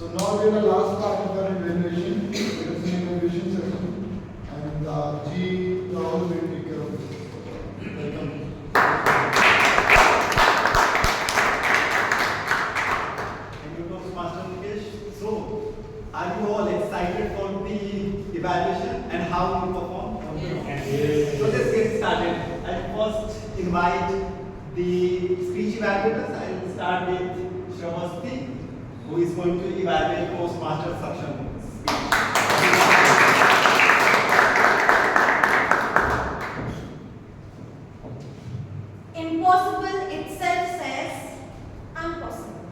So now we are the last part of our evaluation. It is an evaluation session, and G Rahul will take care of it. Welcome. Thank you, Toastmaster Mukesh. So, are you all excited for the evaluation and how you perform? Yes. So let's get started. I'll first invite the speech evaluators. I'll start with Shravasti, who is going to evaluate Toastmaster Saksham speech. Impossible itself says impossible.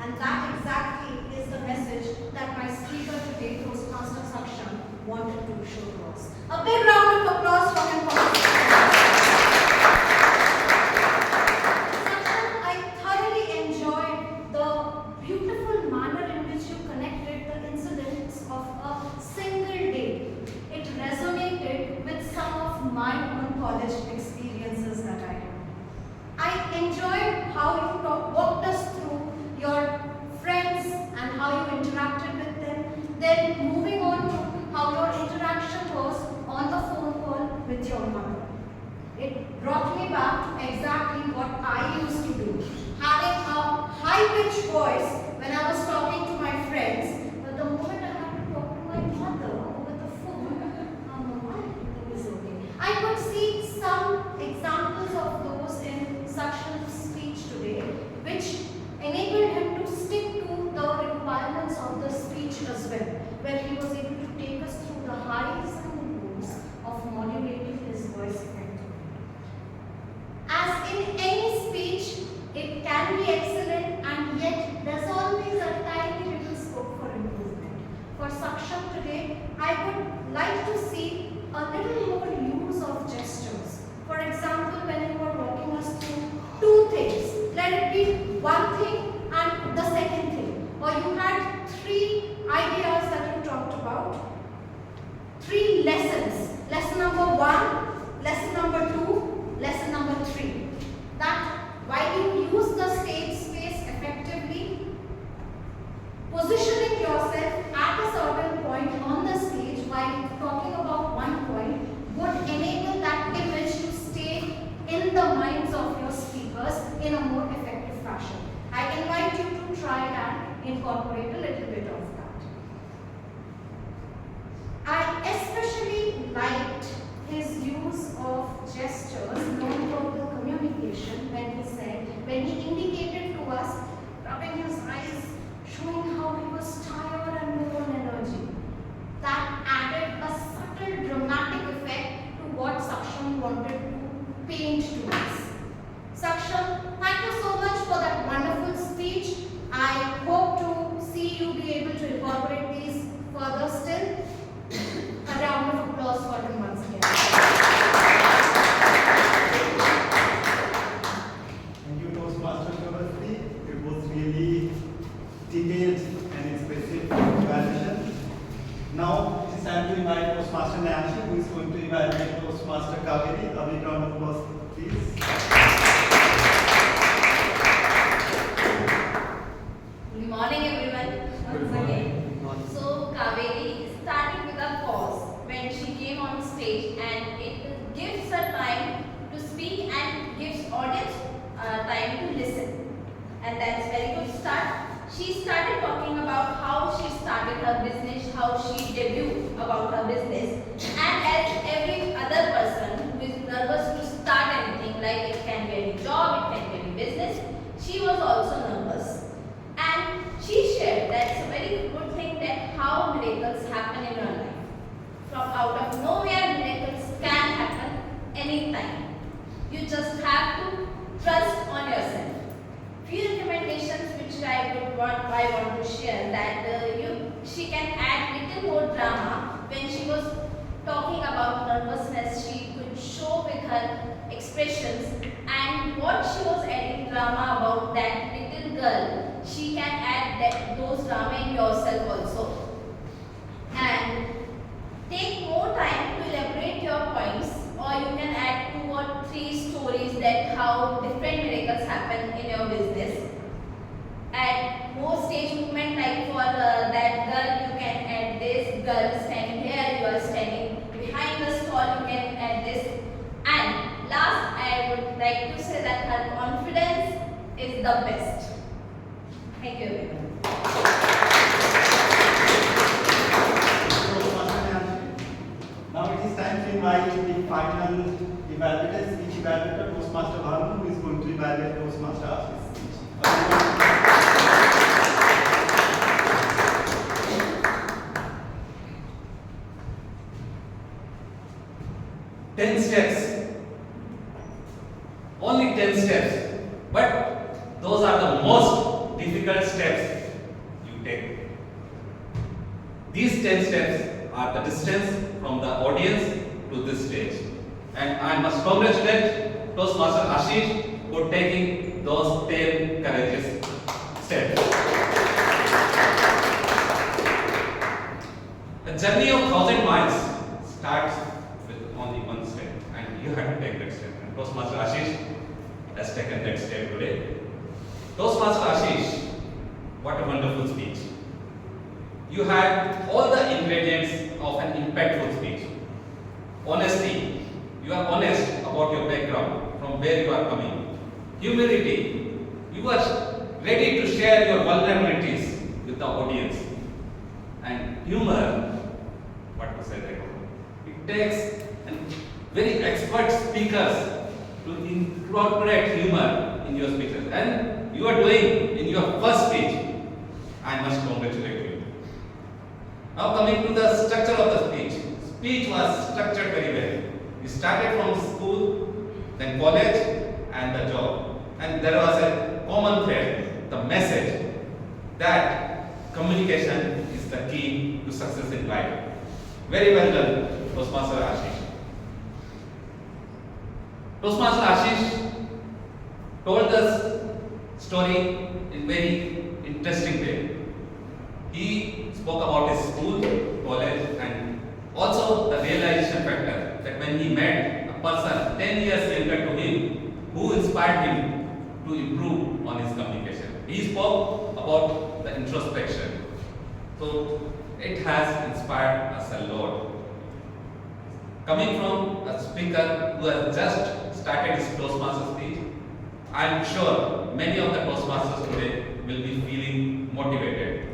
And that exactly is the message that my speaker today, Toastmaster Saksham, wanted to show to us. A big round of applause for him. Saksham, I thoroughly enjoyed the beautiful manner in which you connected the incidents of a single day. It resonated with some of my own college experiences that I had. I enjoyed how you walked us through your friends and how you interacted with them. Then moving on to how your interaction was on the phone call with your mother. It brought me back to exactly what I used to do. Having a high-pitched voice when I was talking to my friends, but the moment I had to talk to my mother over the phone, everything is okay. I could see some examples of those in Saksham's speech today, which enabled him to stick to the requirements of the speech as well, where he was able to take us through the highs and the lows of modulating his voice effectively. As in any speech, it can be excellent, and yet there's always a tiny little scope for improvement. For Saksham today, I would like to see a little more use of gestures. For example, when you were walking us through two things, let it be one thing and the second thing. Or you had three ideas that you talked about, three lessons. Lesson number 1, lesson number 2, lesson number 3. That while you use the stage space effectively, positioning yourself at a certain point on the stage while talking about one point would enable that image to stay in the minds of your speakers in a more effective fashion. I invite you to try and incorporate a little bit of that. I especially liked his use of gestures, non-verbal communication, when he indicated to us, rubbing his eyes, showing how he was tired and low on energy. That added a subtle dramatic effect to what Saksham wanted to paint to us. Saksham, thank you so much for that wonderful speech. I hope to see you be able to incorporate these further still. A round of applause for him once again. Thank you, Toastmaster Shravasti. It was really detailed and expressive evaluation. Now it is time to invite Toastmaster Nancy, who is going to evaluate Toastmaster Kaveri. A big round of applause, please. Good morning, everyone. Once again. So Kaveri started with a pause when she came on stage, and it gives her time to speak and gives audience time to listen. And that's very good start. She started talking about how she started her business, how she debuted about her business, and as every other person who is nervous to start anything, like it can be any job, it can be any business, she was also nervous. And she shared that it's a very good thing that how miracles happen in your life. From out of nowhere, miracles can happen anytime. You just have to trust on yourself. Few recommendations which I want to share, that she can add little more drama when she was talking about nervousness. She could show with her expressions, and what she was adding drama about that little girl, she can add those drama in yourself also. And take more time to elaborate your points, or you can add 2 or 3 stories that how different miracles happen in your business. Add more stage movement, like for that girl, you can add this. Girl standing here, you are standing behind the stall, you can add this. And last, I would like to say that her confidence is the best. Thank you everyone. Now it is time to invite the final evaluators, each evaluator, Toastmaster Bhanu, who is going to evaluate Toastmaster Ashish. 10 steps. Only 10 steps. But those are the most difficult steps you take. These 10 steps are the distance from the audience to this stage. And I must congratulate Toastmaster Ashish for taking those 10 courageous steps. The journey of 1,000 miles starts with only one step, and you have to take that step. And Toastmaster Ashish has taken that step today. Toastmaster Ashish, what a wonderful speech. You had all the ingredients of an impactful speech. Honesty, you are honest about your background, from where you are coming. Humility, you are ready to share your vulnerabilities with the audience. And humor, what to say there? It takes very expert speakers to incorporate humor in your speeches, and you are doing in your first speech. I must congratulate you. Now coming to the structure of the speech. Speech was structured very well. You started from school, then college, and the job. And there was a common thread, the message that communication is the key to success in life. Very well done, Toastmaster Ashish. Toastmaster Ashish told us story in very interesting way. He spoke about his school, college, and also the realization factor that when he met a person 10 years younger to him who inspired him to improve on his communication. He spoke about the introspection. So it has inspired us a lot. Coming from a speaker who has just started his Toastmaster speech, I am sure many of the Toastmasters today will be feeling motivated.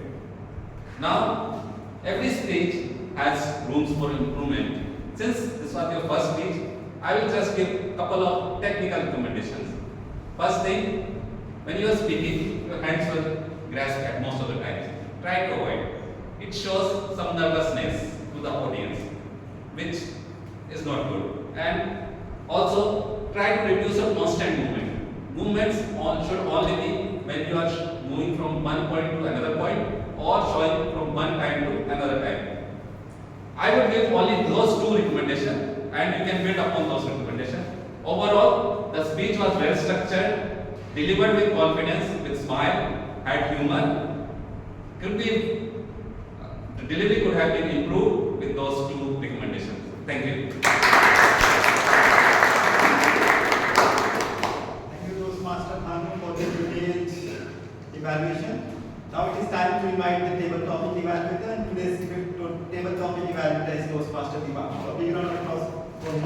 Now, every speech has rooms for improvement. Since this was your first speech, I will just give a couple of technical recommendations. First thing, when you are speaking, your hands will grasp at most of the times. Try to avoid. It shows some nervousness to the audience, which is not good. And also, try to reduce a constant movement. Movements should only be when you are moving from one point to another point, or showing from one time to another time. I would give only those two recommendations, and you can build upon those recommendations. Overall, the speech was well structured, delivered with confidence, with smile, had humor. The delivery could have been improved with those two recommendations. Thank you. Thank you, Toastmaster Bhanu, for the detailed evaluation. Now it is time to invite the table topic evaluator, and today's table topic evaluator is Toastmaster Diva. So big round of applause for him.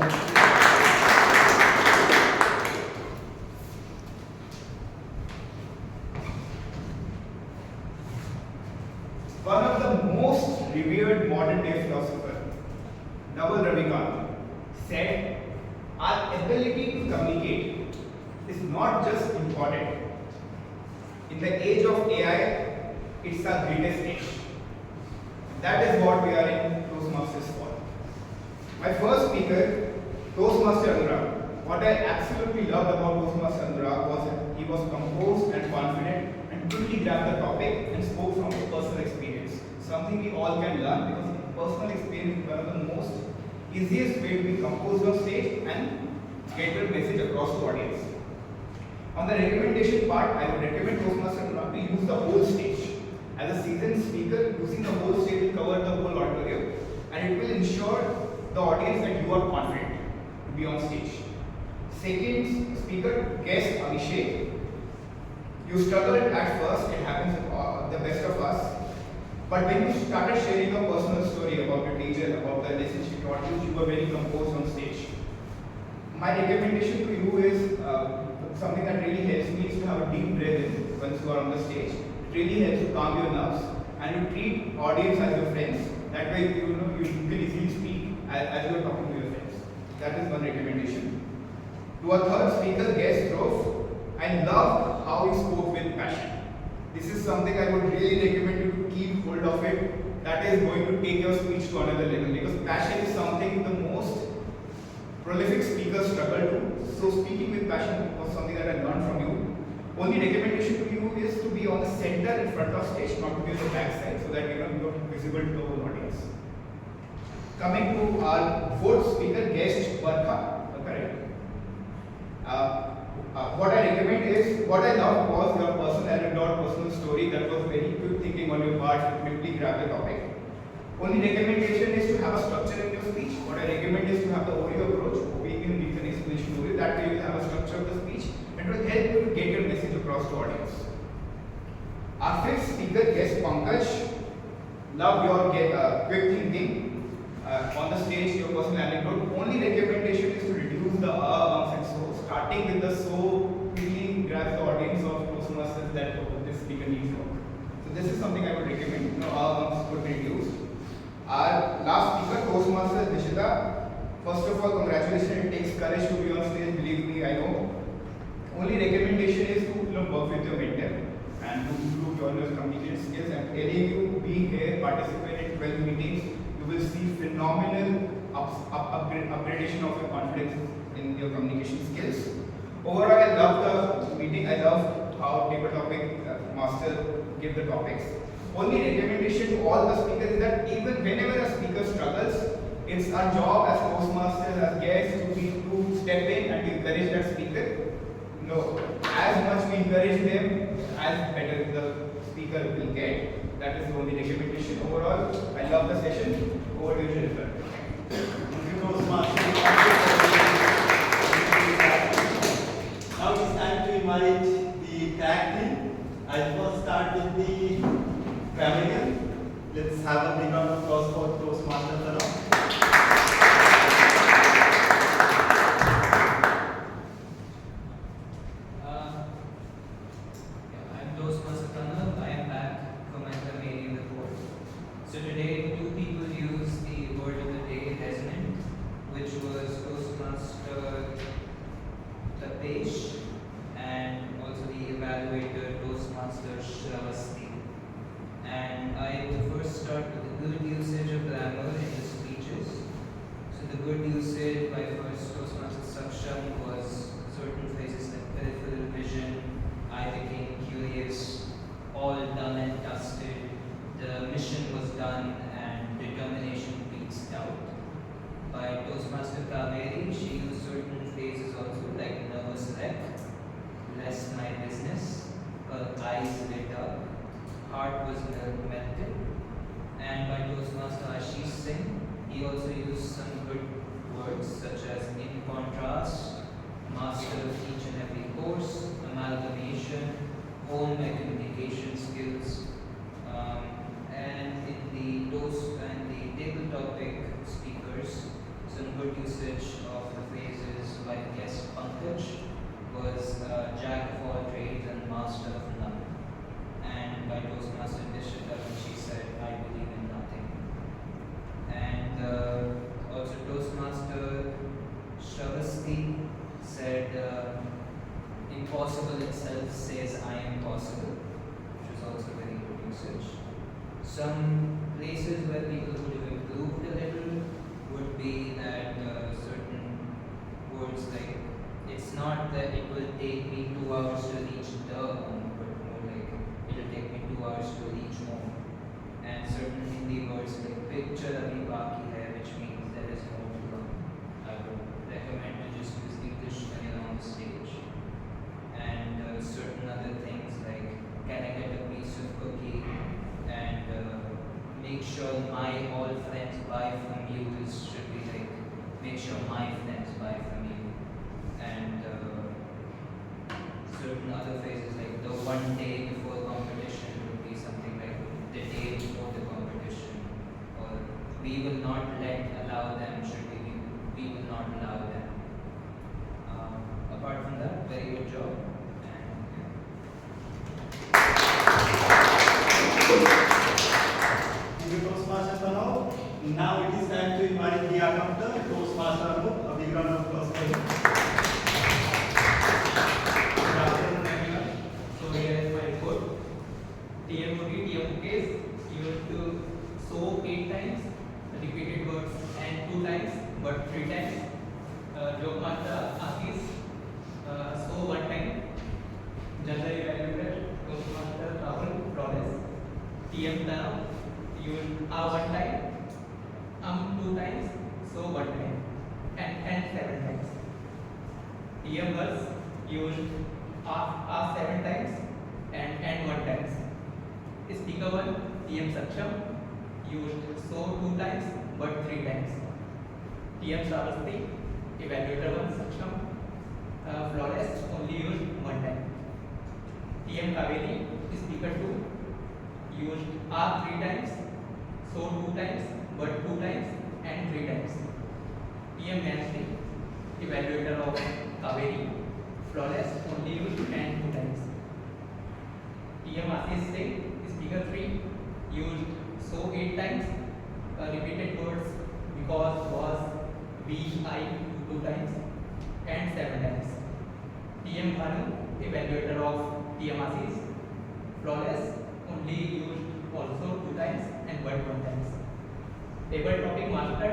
One of the most revered modern day philosophers, Naval Ravikant, said, our ability to communicate is not just important. In the age of AI, it's our greatest age. That is what we are in Toastmasters for. My first speaker, Toastmaster Anurag. What I absolutely loved about Toastmaster Anurag was that he was composed and confident and quickly grabbed the topic and spoke from his personal experience. Something we all can learn, because personal experience is one of the most easiest way to be composed on stage and get your message across to the audience. On the recommendation part, I would recommend Toastmaster Anurag to use the whole stage. As a seasoned speaker, using the whole stage will cover the whole auditorium, and it will ensure the audience that you are confident to be on stage. Second speaker, guest Abhishek. You struggled at first, it happens with the best of us. But when you started sharing your personal story about your teacher, about the lesson she taught you, you were very composed on stage. My recommendation to you is something that really helps me is to have a deep breath in once you are on the stage. It really helps you calm your nerves and you treat audience as your friends. That way you can easily speak as you are talking to your friends. That is one recommendation. To our third speaker, guest Dhruv, I loved how he spoke with passion. This is something I would really recommend you to keep hold of it. That is going to take your speech to another level because passion is something the most prolific speakers struggle to. So speaking with passion was something that I learned from you. Only recommendation to you is to be on the center in front of stage, not to be on the back side, so that you are visible to the whole audience. Coming to our fourth speaker, guest Barkha. Correct. What I recommend is, what I loved was your personal anecdote, personal story that was very quick thinking on your part, quickly grab the topic. Only recommendation is to have a structure in your speech. What I recommend is to have the Oreo approach, opening, reason, explanation, Oreo. That way you will have a structure of the speech and it will help you to get your message across to audience. Our fifth speaker, guest Pankaj, love your quick thinking. On the stage, your personal anecdote. Only recommendation is to reduce the ums and so. Starting with the so quickly grabs the audience of Toastmasters that this speaker needs more. So this is something I would recommend. Ums would be reduced. Our last speaker, Toastmasters Nishita. First of all, congratulations. It takes courage to be on stage. Believe me, I know. Only recommendation is to work with your mentor and to improve your communication skills. I'm telling you, be here, participate in 12 meetings. You will see phenomenal upgradation of your confidence in your communication skills. Overall, I love the meeting. I love how table topic master give the topics. Only recommendation to all the speakers is that even whenever a speaker struggles, it's our job as Toastmasters, as guests, to step in and to encourage that speaker. As much we encourage them, as better the speaker will get. That is the only recommendation overall. I love the session. Over to you, Jennifer. Thank you, Toastmasters. Now it's time to invite the tag team. I'll first start with the Millennium. Let's have a big round of applause for Toastmasters Tanav. I'm Toastmaster Tanav. I am back from my Millennium report. So today, two people used the word of the day, resonant, which was Toastmaster Tapesh and also the Evaluator Toastmaster Shravasti. And I will first start with the good usage of grammar in the speeches. So the good usage by first Toastmaster Saksham was certain phrases like peripheral vision, I became curious, all done and dusted, the mission was done and determination beats doubt. By Toastmaster Kaveri, she used certain phrases also like nervous wreck, less my business, her eyes lit up, heart was melted. And by Toastmaster Ashish Singh, he also used some good words such as in contrast, master of each and every course, amalgamation, hone my communication skills, and in the toast and the table topic speakers, some good usage of the phrases by guest Pankaj was jack of all trades and master of none. And by Toastmaster Nishita, she said, I believe in nothing. And also Toastmaster Shravasti said, impossible itself says I am possible, which is also very good usage. Some places where people would have improved a little would be that certain words like, it's not that it will take me 2 hours to reach the home, but more like, it will take me 2 hours to reach home. And certain Hindi words like picture abhi baki hai, which means there is more to come. I would recommend to just use English when you're on stage. And certain other things like, can I get a piece of cookie? And make sure my all friends buy from you should be like, make sure my friends buy from you. And certain other phrases like the one day before competition would be something like the day before the competition, or we will not allow them, should we will not allow them. Apart from that, very good job. Thank you, Toastmaster Tanav. Now it is time to invite the accountant, Toastmaster Anurag. A big round of applause for him. Good afternoon, everyone. So here is my report. TMOD, TM Mukesh used to sow 8 times, repeated words, and 2 times, but 3 times. Joke master Akis, sow 1 time. General evaluator, Toastmaster Rahul, flawless. TM Tanav, used 1 time, 2 times, so 1 time, and 7 times. TM Girls, used 7 times and 1 times. Speaker 1, TM Saksham, used so 2 times but 3 times. TM Shravasti, Evaluator 1 Saksham, flawless, only used 1 time. TM Kaveri, Speaker 2, used 3 times, so 2 times but 2 times and 3 times. TM Nancy, Evaluator of Kaveri, flawless, only used 2 times. TM Ashish Singh, Speaker 3, used so 8 times, repeated words because was VI 2 times and 7 times. TM Bhanu, Evaluator of TM Ashish, flawless, only used also 2 times and but 1 times. Table topic master,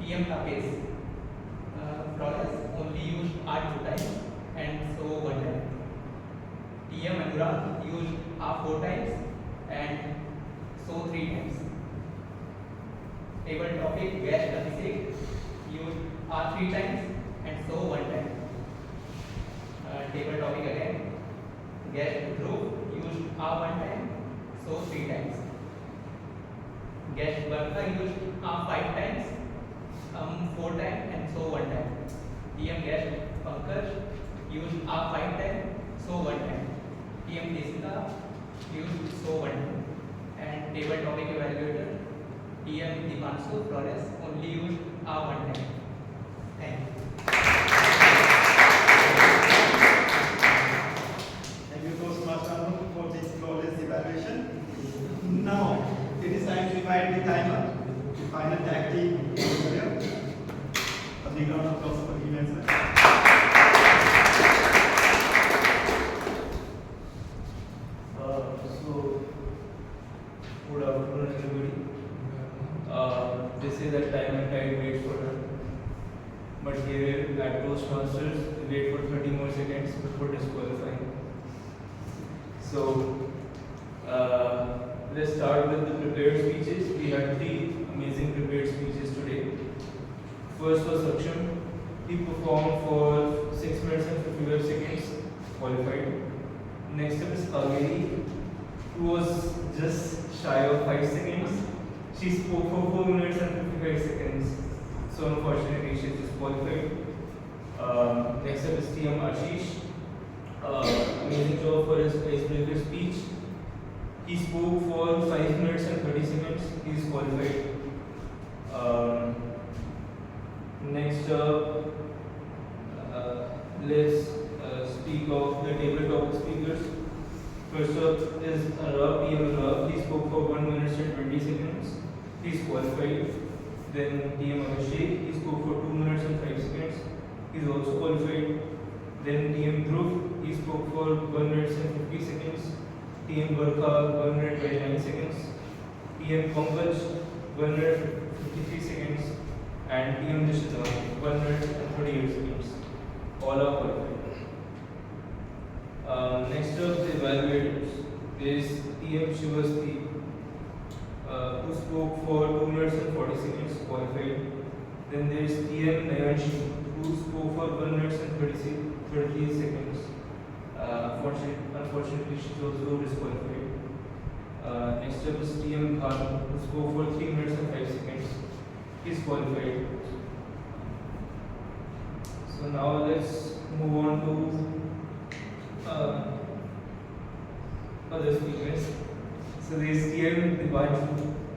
TM Tapesh, flawless, only used 2 times and so 1 time. TM Anurag, used 4 times and so 3 times. Table topic guest Abhishek, used 3 times and so 1 time. Table topic again, guest Dhruv, used 1 time, so 3 times. Guest Barka, used 5 times, 4 times and so 1 time. TM guest Pankaj, used 5 times, so 1 time. TM Desika, used so 1 time. And table topic evaluator, TM Dipanshu, flawless, only used 1 time. Thank you. Thank you, Toastmaster Anurag, for this flawless evaluation. Now it is time to invite the timer, the final tag team. A big round of applause for him as well. So, good afternoon, everybody. They say that time and tide wait for none. But here at Toastmasters, we wait for 30 more seconds before disqualifying. So, let's start with the prepared speeches. We had 3 amazing prepared speeches today. First was Saksham. He performed for 6 minutes and 55 seconds, qualified. Next up is Kaveri, who was just shy of 5 seconds. She spoke for 4 minutes and 55 seconds. So unfortunately, she disqualified. Next up is TM Ashish. Amazing job for his icebreaker speech. He spoke for 5 minutes and 30 seconds. He is qualified. Next up, let's speak of the tabletop speakers. First up is Anurag, TM Anurag. He spoke for 1 minute and 20 seconds. He is qualified. Then TM Abhishek, he spoke for 2 minutes and 5 seconds. He is also qualified. Then TM Dhruv, he spoke for 1 minute and 50 seconds. TM Barka, 1 minute 29 seconds. TM Pankaj, 1 minute 53 seconds. And TM Nishita, 1 minute and 38 seconds. All are qualified. Next up, the evaluators. There is TM Shravasti, who spoke for 2 minutes and 40 seconds, qualified. Then there is TM Nayanshi, who spoke for 1 minute and 33 seconds. Unfortunately, she is also disqualified. Next up is TM Khan, who spoke for 3 minutes and 5 seconds. He is qualified. So now let's move on to other speakers. So there is TM Mukesh,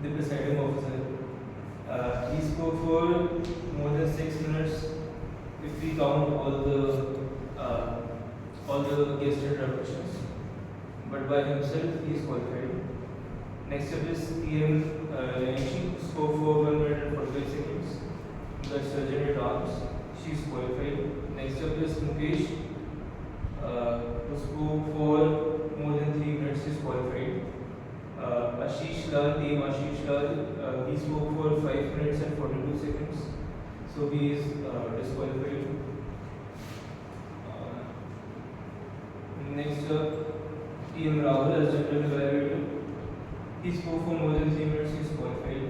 the presiding officer. He spoke for more than 6 minutes if we count all the guest introductions. But by himself, he is qualified. Next up is TM Mukesh, spoke for 1 minute and 45 seconds. The surgeon at arms, she is qualified. Next up is Mukesh, who spoke for more than 3 minutes, is qualified. Ashish Lal, TM Ashish Lal, he spoke for 5 minutes and 42 seconds, so he is disqualified. Next up, TM Rahul as general evaluator. He spoke for more than 3 minutes, he is qualified.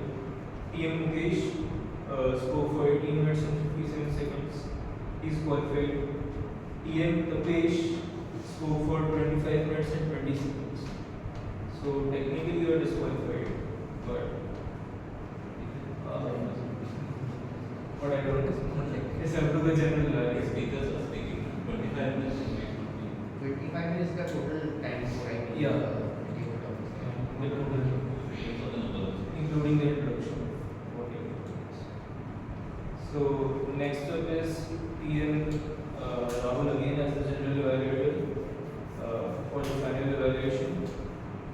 TM Mukesh spoke for 18 minutes and 57 seconds, he is qualified. TM Tapesh spoke for 25 minutes and 20 seconds. So technically you are disqualified, but what I don't know, it's up to the general evaluator. Speakers are speaking 25 minutes. 25 minutes का total time for writing. Yeah. The total, including the introduction. 40 minutes. So next up is TM Rahul again as the general evaluator for the final evaluation.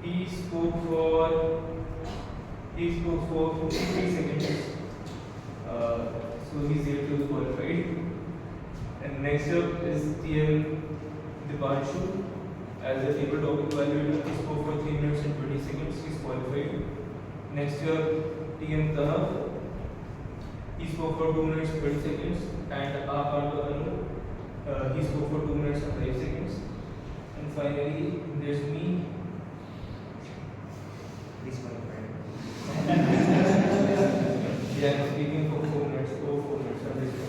He spoke for 53 seconds. So he's here to be qualified. And next up is TM Dipanshu as the table topic evaluator. He spoke for 3 minutes and 20 seconds. He's qualified. Next up, TM Tanav. He spoke for 2 minutes and 30 seconds. And Anurag, he spoke for 2 minutes and 5 seconds. And finally, there's me. Disqualified. Yeah, I'm speaking for 4 minutes. Oh, 4 minutes. I'm disqualified.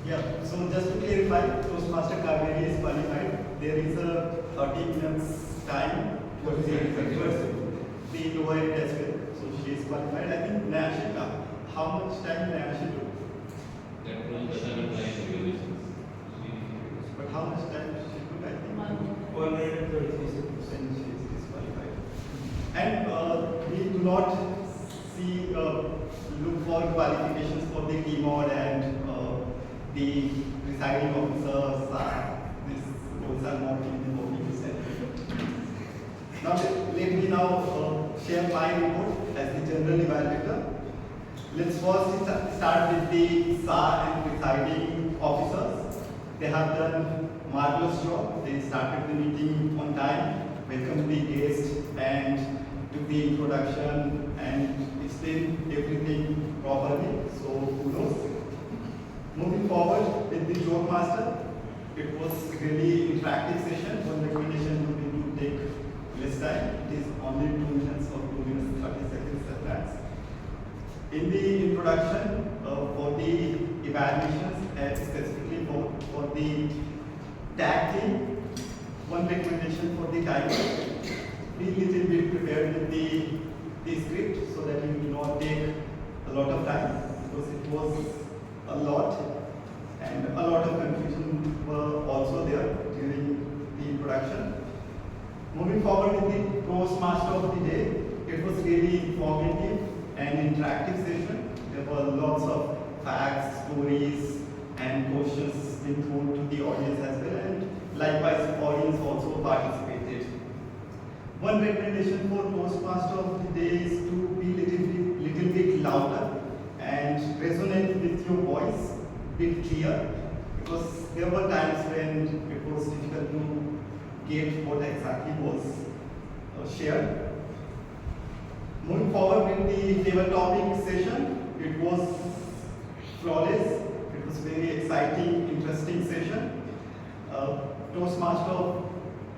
Yeah, so just to clarify, Toastmaster Kaveri is qualified. There is a 30 minutes time towards the lower end as well. So she is qualified. I think Nayashika, how much time Nayashi took? That was the 7 line regulations. But how much time she took, I think? 1 minute and 33 seconds. Then she is disqualified. And we do not look for qualifications for the TMOD and the presiding officers. These roles are not in the public sector. Now let me share my report as the general evaluator. Let's first start with the SAR and presiding officers. They have done marvelous job. They started the meeting on time, welcomed the guest, and took the introduction and explained everything properly. So kudos. Moving forward with the Toastmaster, it was really interactive session. One recommendation would be to take less time. It is only 2 minutes or 2 minutes 30 seconds at max. In the introduction for the evaluations and specifically for the tag team, one recommendation for the timer, be little bit prepared with the script so that you do not take a lot of time, because it was a lot and a lot of confusion were also there during the introduction. Moving forward with the Toastmaster of the day, it was really informative and interactive session. There were lots of facts, stories, and questions being thrown to the audience as well, and likewise audience also participated. One recommendation for Toastmaster of the day is to be little bit louder and resonate with your voice, bit clear, because there were times when it was difficult to get what exactly was shared. Moving forward with the table topic session, it was flawless. It was very exciting, interesting session.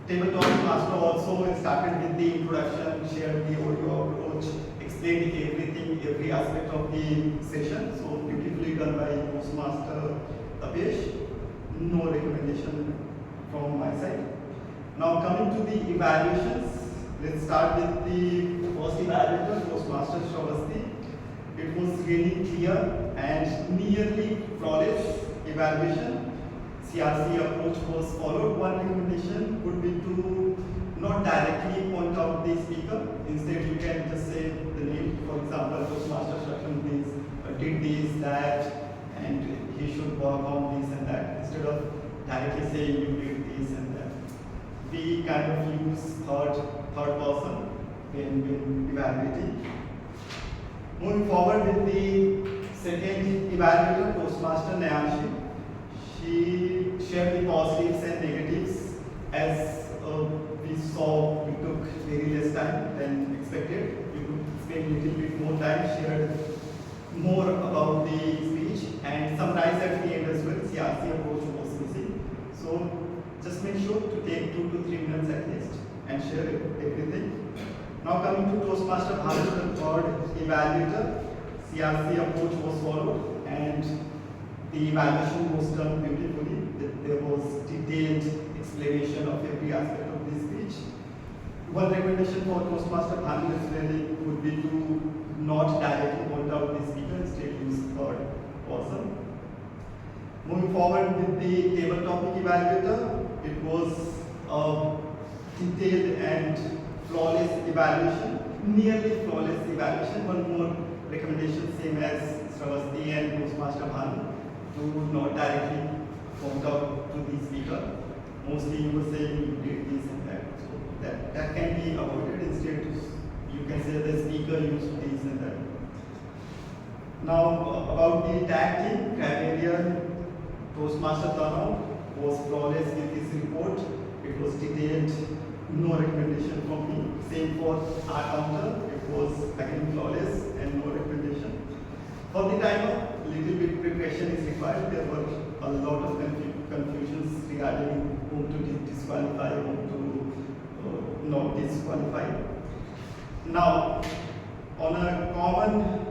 Table topic master also started with the introduction, shared the audio approach, explained everything, every aspect of the session. So beautifully done by Toastmaster Tapesh. No recommendation from my side. Now coming to the evaluations, let's start with the first evaluator, Toastmaster Shravasti. It was really clear and nearly flawless evaluation. CRC approach was followed. One recommendation would be to not directly point out the speaker. Instead, you can just say the name. For example, Toastmaster Saksham did this, that, and he should work on this and that. Instead of directly saying you did this and that. We kind of use third person when evaluating. Moving forward with the second evaluator, Toastmaster Nayanshi. She shared the positives and negatives. As we saw, we took very less time than expected. We could spend a little bit more time, shared more about the speech, and summarized at the end as well. CRC approach was missing. So just make sure to take 2 to 3 minutes at least and share everything. Now coming to Toastmaster Bharat, the third evaluator, CRC approach was followed and the evaluation was done beautifully. There was detailed explanation of every aspect of the speech. One recommendation for Toastmaster Bharat as well would be to not directly point out the speaker, instead use third person. Moving forward with the table topic evaluator, it was a detailed and flawless evaluation, nearly flawless evaluation. One more recommendation, same as Shravasti and Toastmaster Bharat, to not directly point out to the speaker. Mostly you were saying you did this and that. So that can be avoided. Instead, you can say the speaker used this and that. Now about the tag team, criterion, Toastmaster Tanav was flawless with his report. It was detailed, no recommendation from me. Same for our counter, it was again flawless and no recommendation. For the timer, little bit preparation is required. There were a lot of confusions regarding whom to disqualify, whom to not disqualify. Now, on a common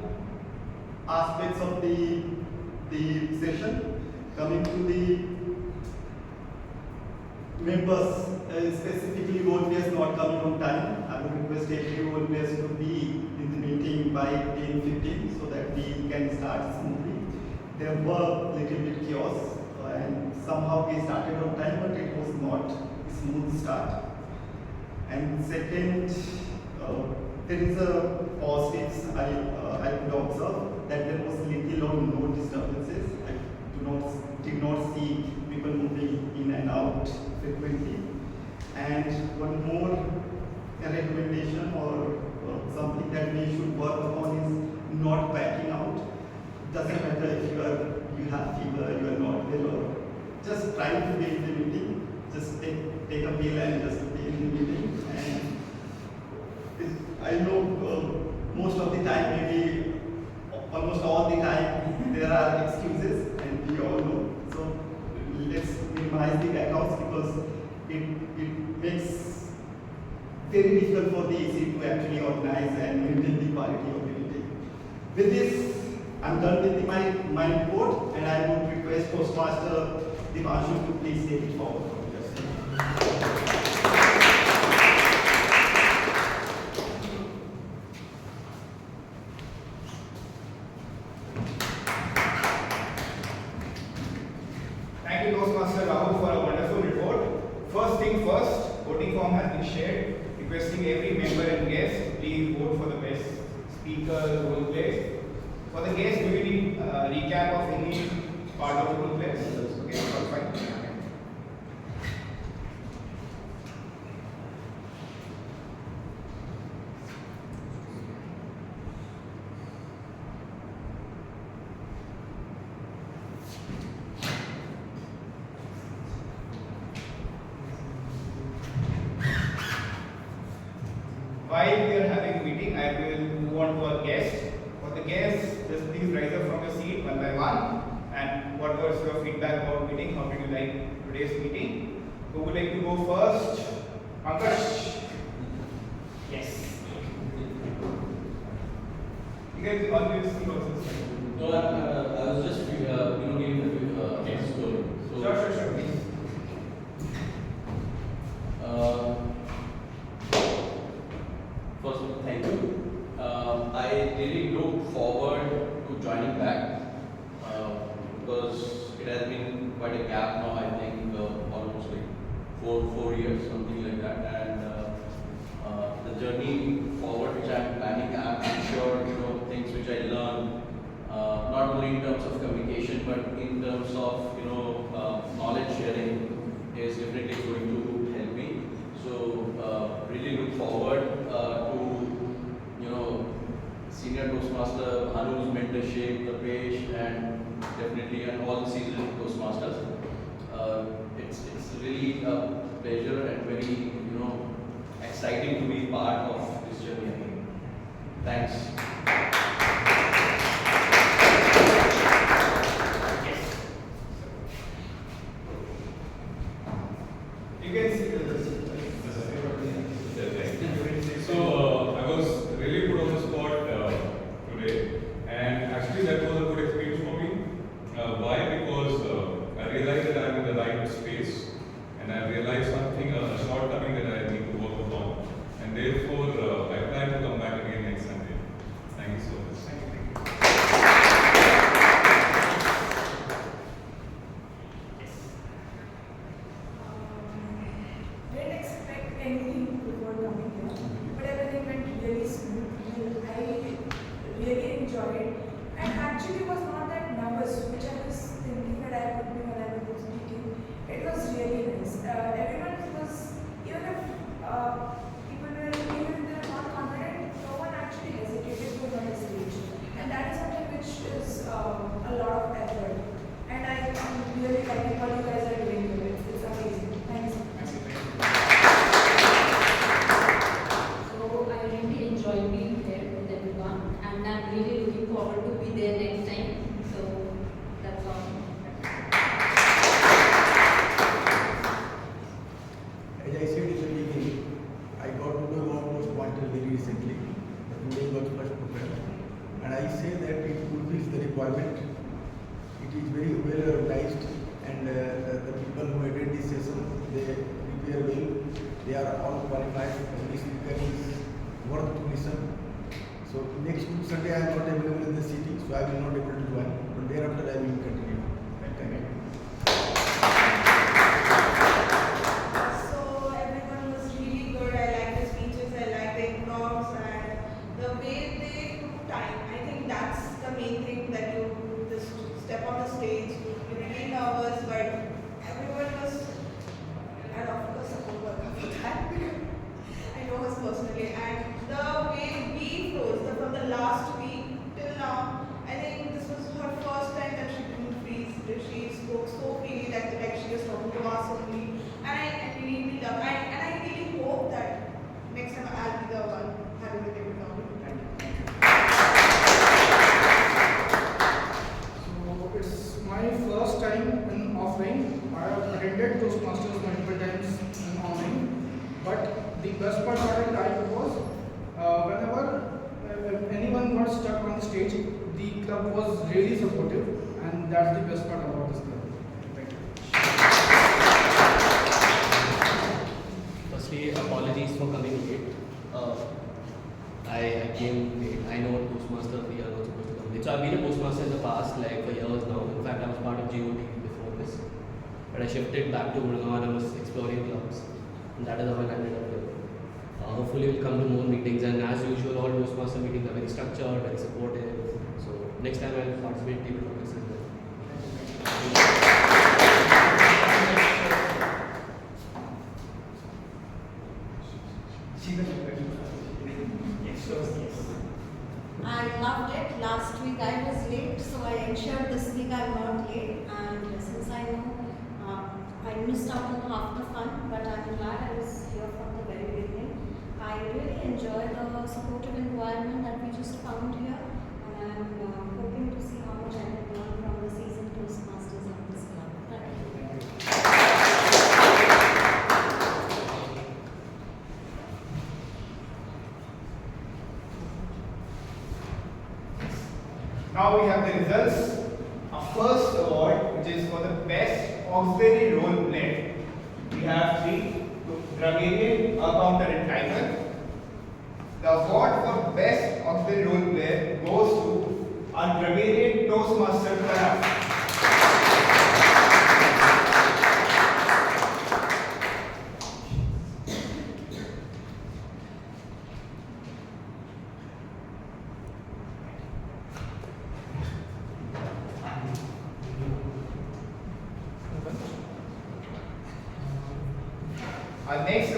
aspects of the session, coming to the members, specifically role players not coming on time. I would request every role players to be in the meeting by 10:15 so that we can start smoothly. There were little bit chaos and somehow we started on time, but it was not a smooth start. And second, there is a positives I could observe that there was little or no disturbances. I did not see people moving in and out frequently. And one more recommendation or something that we should work upon is not backing out. Doesn't matter if you have fever, you are not well, or just try to be in the meeting. Just take a pill and just be in the meeting. And I know most of the time, maybe almost all the time, there are excuses, and we all know. So let's minimize the backouts because it makes very difficult for the EC to actually organize and maintain the quality of the meeting. With this, I'm done with my report, and I would request Toastmaster Divanshu to please take it forward. Thank you, Toastmaster Rahul, for a wonderful report. First thing first, voting form has been shared, requesting every member and guest please vote for the best speaker role plays. For the guests, do we need recap of any part of the role plays? Okay, fine. While we are having a meeting, I will move on to our guest. For the guests, just please rise up from your seat one by one. And what was your feedback about meeting? How did you like today's meeting? Who would like to go first? Pankaj. Yes. You guys always see also. No, I was just giving the case story. So, Sure, please. First of all, thank you. I really look forward 4 years, something like that. And the journey forward, which I'm planning, I'm sure things which I learn, not only in terms of communication, but in terms of knowledge sharing, is definitely going to help me. So really look forward to senior Toastmaster Anu's mentorship, Tapesh, and definitely and all the seasoned Toastmasters. It's really a pleasure and very exciting to be part of this journey again. Thanks. You can see So I was really put on the spot today, and actually that was a good experience for me. Why? Because I realized that I'm in the right space, and I realized something, a shortcoming that I need to work upon, and therefore I plan to come back again next Sunday. Thank you so much. Didn't expect anything before coming here, but everything went really smooth. I really enjoyed it, and actually was not that nervous, which I was thinking that I would be when I was speaking. It was really nice. Everyone was, even if people were, even if they were not confident, no one actually hesitated to go on the stage, and that is something which is a lot of effort. And I really like what you guys are doing here. It's amazing. Thanks. So I really enjoyed being here with everyone, and I'm really looking forward to be there next time. So that's all. As I said in the beginning, I got to know about Toastmasters very recently. Today was first program, and I say that it fulfills the requirement. It is very well organized, and the people who attend this session, they prepare well. They are all qualified. Every speaker is worth to listen. So next Sunday I am not available in the city, so I will not able to join. But thereafter I will continue. Thank you. So everyone was really good. I liked the speeches, I liked the improvs, and the way they took time. I think that's the main thing, that you just step on the stage. You're really nervous, but everyone was, and of course support worker for that. I know us personally, and the way we flows from the last week till now. I think this was her first time that she didn't freeze. She spoke so freely that like she was talking to us only, and I really love. And I really hope that next time I'll be the one having the table down. So it's my first time in offline. I have attended Toastmasters multiple times in online, but the best part what I liked was whenever anyone got stuck on stage, the club was really supportive, and that's the best part about this club. Thank you. Firstly, apologies for coming late. I came late. I know Toastmaster we are not supposed to come late. So I've been a Toastmaster in the past, like for years now. In fact, I was part of GOD before this. But I shifted back to Gurgaon and I was exploring clubs. And that is how I ended up here. Hopefully we'll come to more meetings, and as usual all Toastmaster meetings are very structured, very supportive. So next time I'll participate in table topics as well. I loved it. Last week I was late, so I ensured this week I'm not late. And since I know I missed out on half the fun, but I'm glad I was here from the very beginning. I really enjoy the supportive environment that we just found here, and I'm hoping to see how much I can learn from the seasoned Toastmasters of this club. Thank you. Now we have the results. Our first award, which is for the best auxiliary role play. We have three: Draggerian, Accountant, and Tiger. The award for best auxiliary role player goes to our Draggerian Toastmaster Tanav. Our next